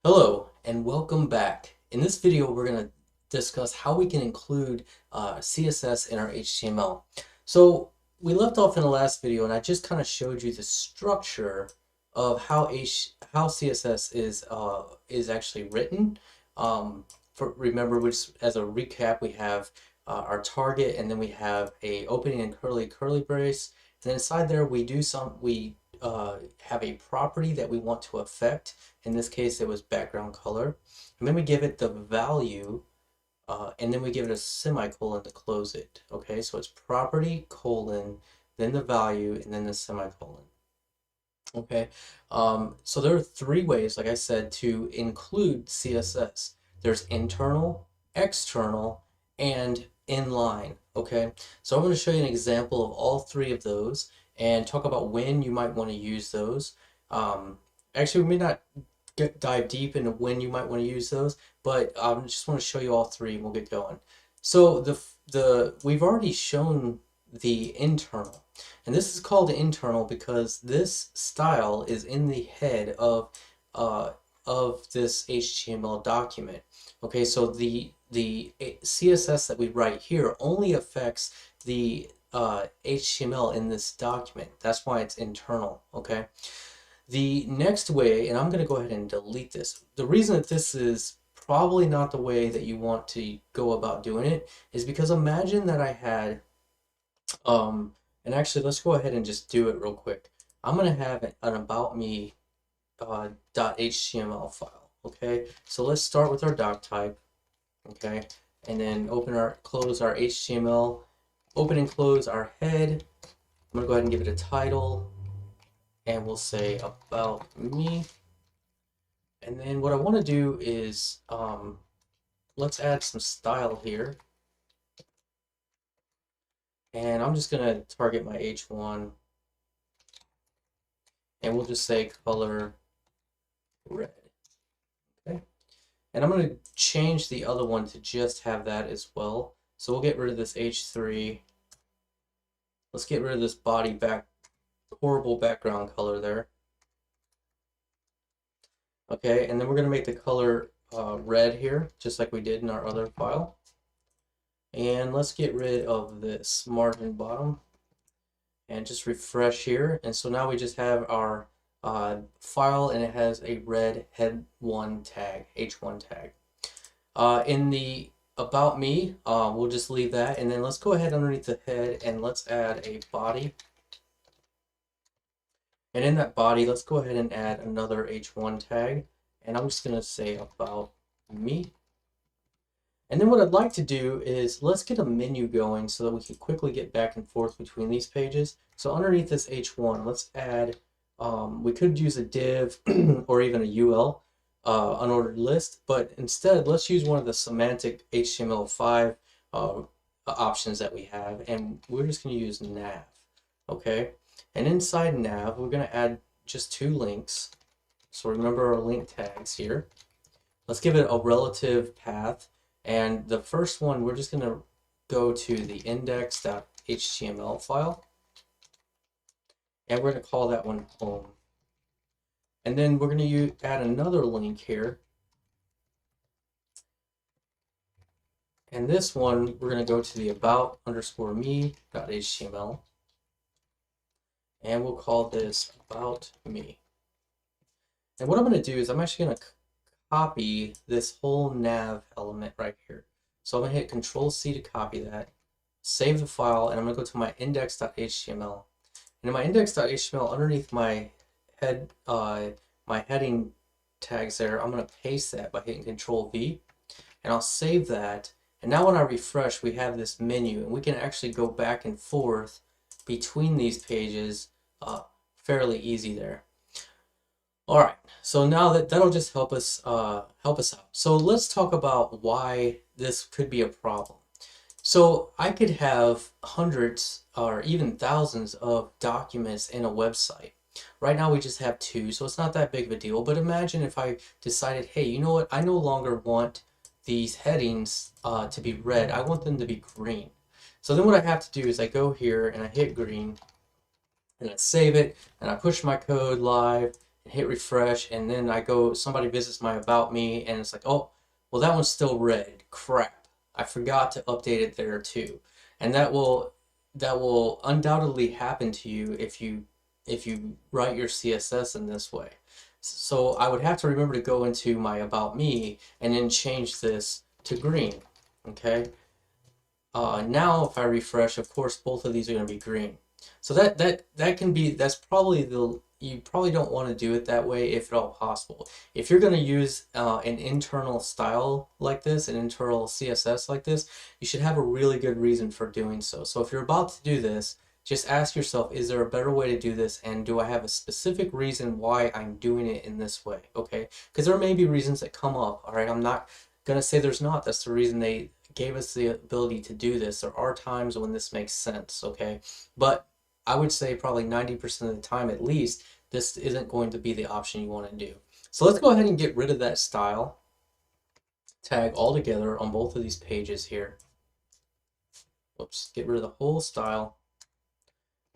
Hello and welcome back. In this video, we're going to discuss how we can include CSS in our HTML. So we left off in the last video, and I just kind of showed you the structure of how CSS is actually written. Remember, which as a recap, we have our target, and then we have a opening and curly brace. And then inside there, we have a property that we want to affect. In this case, it was background color. And then we give it the value, and then we give it a semicolon to close it. Okay, so it's property, colon, then the value, and then the semicolon. Okay, so there are three ways, like I said, to include CSS. There's internal, external, and inline. Okay, so I'm going to show you an example of all three of those and talk about when you might want to use those. Actually, we may not dive deep into when you might want to use those, but I just want to show you all three and we'll get going. So we've already shown the internal, and this is called internal because this style is in the head of this HTML document. Okay, so the CSS that we write here only affects the HTML in this document. That's why it's internal. Okay. The next way, and I'm going to go ahead and delete this. The reason that this is probably not the way that you want to go about doing it is because imagine that I had, and actually let's go ahead and just do it real quick. I'm going to have an about me .html file. Okay, so let's start with our doc type. Okay, and then close our HTML, open and close our head. I'm going to go ahead and give it a title. And we'll say about me. And then what I want to do is let's add some style here. And I'm just going to target my H1. And we'll just say color red. Okay. And I'm going to change the other one to just have that as well. So we'll get rid of this H3. Let's get rid of this horrible background color there. Okay, and then we're going to make the color red here, just like we did in our other file. And let's get rid of this margin bottom and just refresh here. And so now we just have our file, and it has a red head1 tag, H1 tag. In the about me, we'll just leave that. And then let's go ahead underneath the head and let's add a body. And in that body, let's go ahead and add another H1 tag. And I'm just going to say about me. And then what I'd like to do is let's get a menu going so that we can quickly get back and forth between these pages. So underneath this H1, let's add, we could use a div or even a UL, unordered list, but instead let's use one of the semantic HTML5 options that we have, and we're just going to use nav. Okay. And inside nav, we're going to add just two links. So remember our link tags here. Let's give it a relative path. And the first one, we're just going to go to the index.html file. And we're going to call that one home. And then we're going to add another link here. And this one, we're going to go to the about_me.html. And we'll call this about me. And what I'm going to do is I'm actually going to copy this whole nav element right here. So I'm going to hit Control-C to copy that, save the file, and I'm going to go to my index.html. And in my index.html, underneath my heading tags there, I'm going to paste that by hitting Control-V, and I'll save that. And now when I refresh, we have this menu, and we can actually go back and forth between these pages fairly easy there. All right, so now that'll just help us out. So let's talk about why this could be a problem. So I could have hundreds or even thousands of documents in a website. Right now we just have two, so it's not that big of a deal. But imagine if I decided, hey, you know what? I no longer want these headings to be red. I want them to be green. So then what I have to do is I go here and I hit green and I save it and I push my code live and hit refresh, and then somebody visits my about me, and it's like, oh, well, that one's still red. Crap. I forgot to update it there too. And that will undoubtedly happen to you if you write your CSS in this way. So I would have to remember to go into my about me and then change this to green. Okay. Now if I refresh, of course, both of these are going to be green. So that's probably you probably don't want to do it that way if at all possible. If you're going to use an internal style like this, an internal CSS like this, you should have a really good reason for doing so. So if you're about to do this, just ask yourself, is there a better way to do this? And do I have a specific reason why I'm doing it in this way? Okay, because there may be reasons that come up. All right, I'm not going to say there's not. That's the reason they gave us the ability to do this. There are times when this makes sense, okay? But I would say probably 90% of the time at least, this isn't going to be the option you want to do. So let's go ahead and get rid of that style tag altogether on both of these pages here. Oops, get rid of the whole style.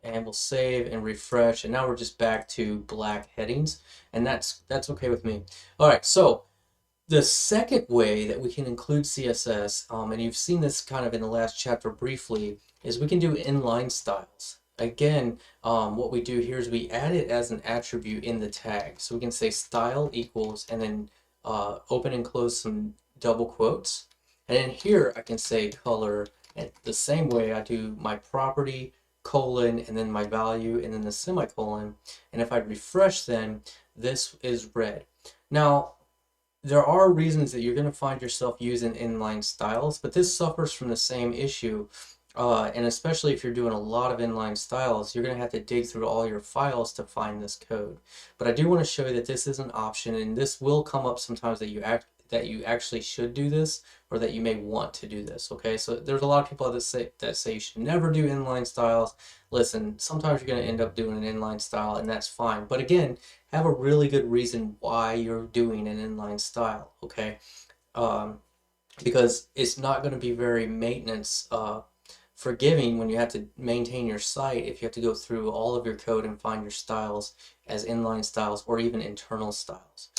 And we'll save and refresh. And now we're just back to black headings. And that's okay with me. All right, so the second way that we can include CSS, and you've seen this kind of in the last chapter briefly, is we can do inline styles. Again, what we do here is we add it as an attribute in the tag. So we can say style equals, and then open and close some double quotes. And then here I can say color, and the same way I do my property, colon, and then my value, and then the semicolon. And if I refresh then, this is red. Now, there are reasons that you're going to find yourself using inline styles, but this suffers from the same issue. And especially if you're doing a lot of inline styles, you're going to have to dig through all your files to find this code. But I do want to show you that this is an option, and this will come up sometimes that you actually should do this, or that you may want to do this. Okay, so there's a lot of people that say you should never do inline styles. Listen, sometimes you're going to end up doing an inline style, and that's fine. But again, have a really good reason why you're doing an inline style. Okay, because it's not going to be very maintenance forgiving when you have to maintain your site if you have to go through all of your code and find your styles as inline styles or even internal styles.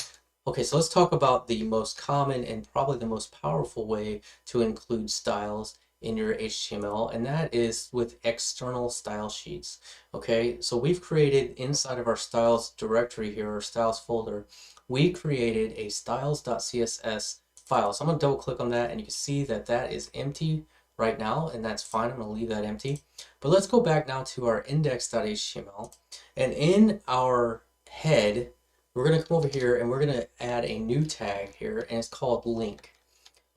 Okay, so let's talk about the most common and probably the most powerful way to include styles in your HTML, and that is with external style sheets. Okay, so we've created inside of our styles directory here, our styles folder, we created a styles.css file. So I'm going to double click on that, and you can see that that is empty right now, and that's fine. I'm going to leave that empty. But let's go back now to our index.html, and in our head, we're going to come over here and we're going to add a new tag here, and it's called link.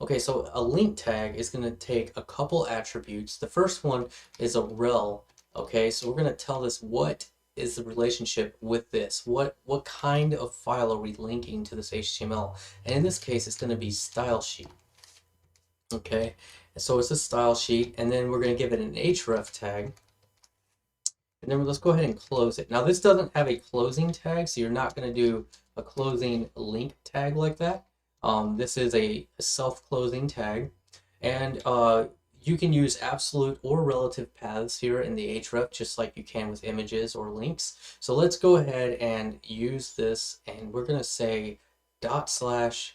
Okay, so a link tag is going to take a couple attributes. The first one is a rel. Okay, so we're going to tell this what is the relationship with this. What kind of file are we linking to this HTML? And in this case, it's going to be style sheet. Okay, so it's a style sheet, and then we're going to give it an href tag, and then let's go ahead and close it. Now this doesn't have a closing tag, so you're not going to do a closing link tag like that. This is a self-closing tag, and you can use absolute or relative paths here in the href, just like you can with images or links. So let's go ahead and use this, and we're going to say /styles.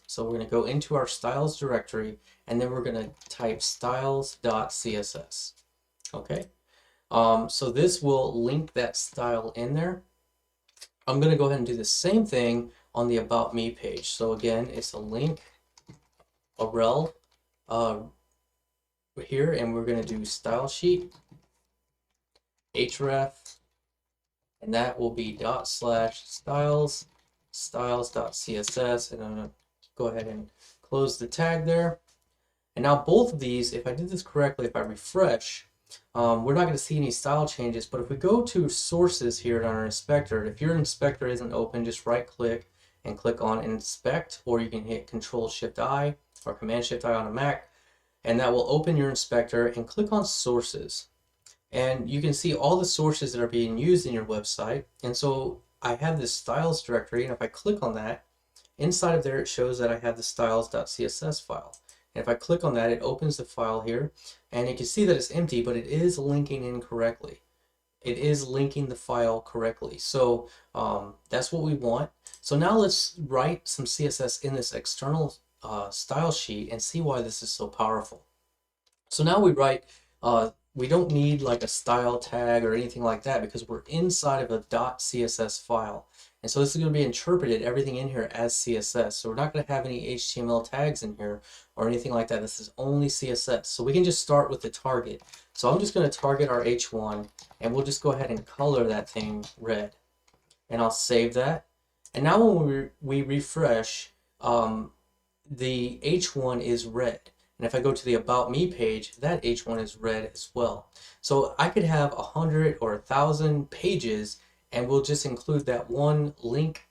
So we're going to go into our styles directory, and then we're going to type styles.css. Okay, so this will link that style in there. I'm going to go ahead and do the same thing on the About Me page. So again, it's a link, a rel here, and we're going to do style sheet, href, and that will be /styles, styles.css, and I'm going to go ahead and close the tag there. And now both of these, if I did this correctly, if I refresh, we're not going to see any style changes, but if we go to sources here on our inspector, if your inspector isn't open, just right click and click on inspect, or you can hit Control-Shift-I or Command-Shift-I on a Mac, and that will open your inspector, and click on sources. And you can see all the sources that are being used in your website. And so I have this styles directory, and if I click on that, inside of there it shows that I have the styles.css file. And if I click on that, it opens the file here, and you can see that it's empty, but it is linking incorrectly. it is linking the file correctly. So that's what we want. So now let's write some CSS in this external style sheet and see why this is so powerful. So now we write, we don't need like a style tag or anything like that because we're inside of a .css file. And so this is going to be interpreted, everything in here as CSS. So we're not going to have any HTML tags in here or anything like that. This is only CSS. So we can just start with the target. So I'm just going to target our H1 and we'll just go ahead and color that thing red. And I'll save that. And now when we refresh, the H1 is red. And if I go to the About Me page, that H1 is red as well. So I could have 100 or 1,000 pages and we'll just include that one link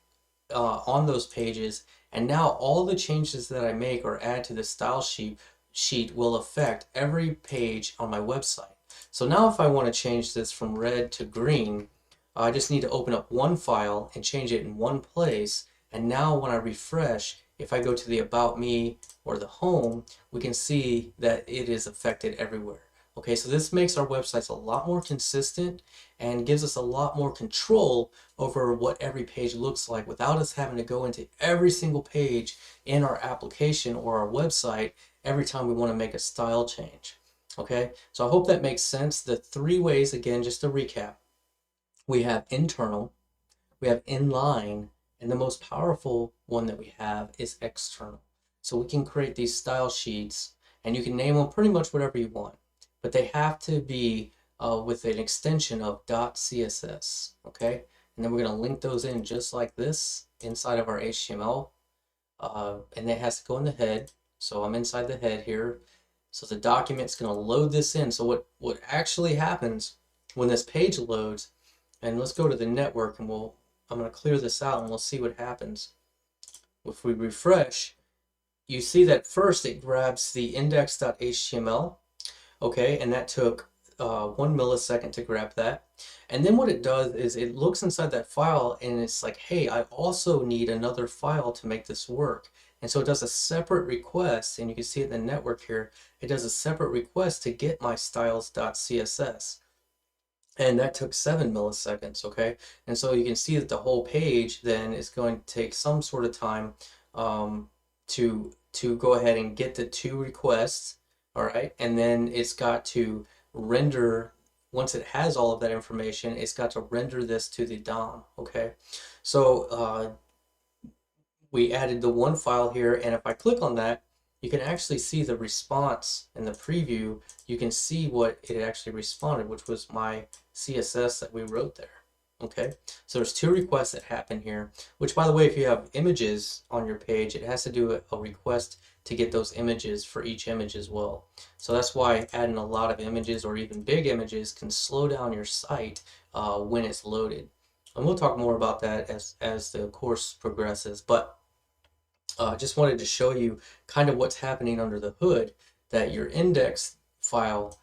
on those pages. And now all the changes that I make or add to the style sheet will affect every page on my website. So now if I want to change this from red to green, I just need to open up one file and change it in one place. And now when I refresh, if I go to the About Me or the Home, we can see that it is affected everywhere. Okay, so this makes our websites a lot more consistent and gives us a lot more control over what every page looks like without us having to go into every single page in our application or our website every time we want to make a style change. Okay, so I hope that makes sense. The three ways, again, just to recap, we have internal, we have inline, and the most powerful one that we have is external. So we can create these style sheets and you can name them pretty much whatever you want, but they have to be with an extension of .css, okay? And then we're going to link those in just like this inside of our HTML, and it has to go in the head. So I'm inside the head here. So the document's going to load this in. So what actually happens when this page loads, and let's go to the network and I'm going to clear this out and we'll see what happens. If we refresh, you see that first it grabs the index.html, okay, and that took 1 millisecond to grab that. And then what it does is it looks inside that file and it's like, hey, I also need another file to make this work. And so it does a separate request, and you can see it in the network here, it does a separate request to get my styles.css. And that took 7 milliseconds, okay? And so you can see that the whole page then is going to take some sort of time to go ahead and get the 2 requests, all right? And then it's got to render, once it has all of that information, it's got to render this to the DOM, okay? So we added the one file here, and if I click on that, you can actually see the response in the preview. You can see what it actually responded, which was my CSS that we wrote there. Okay, so there's 2 requests that happen here, which, by the way, if you have images on your page, it has to do a request to get those images for each image as well. So that's why adding a lot of images or even big images can slow down your site when it's loaded. And we'll talk more about that as the course progresses, but just wanted to show you kind of what's happening under the hood, that your index file,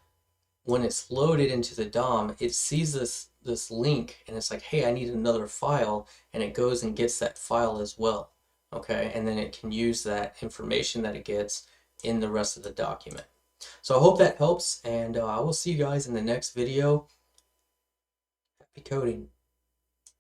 when it's loaded into the DOM, it sees this link and it's like, hey, I need another file, and it goes and gets that file as well, okay? And then it can use that information that it gets in the rest of the document. So I hope that helps, and I will see you guys in the next video. Happy coding.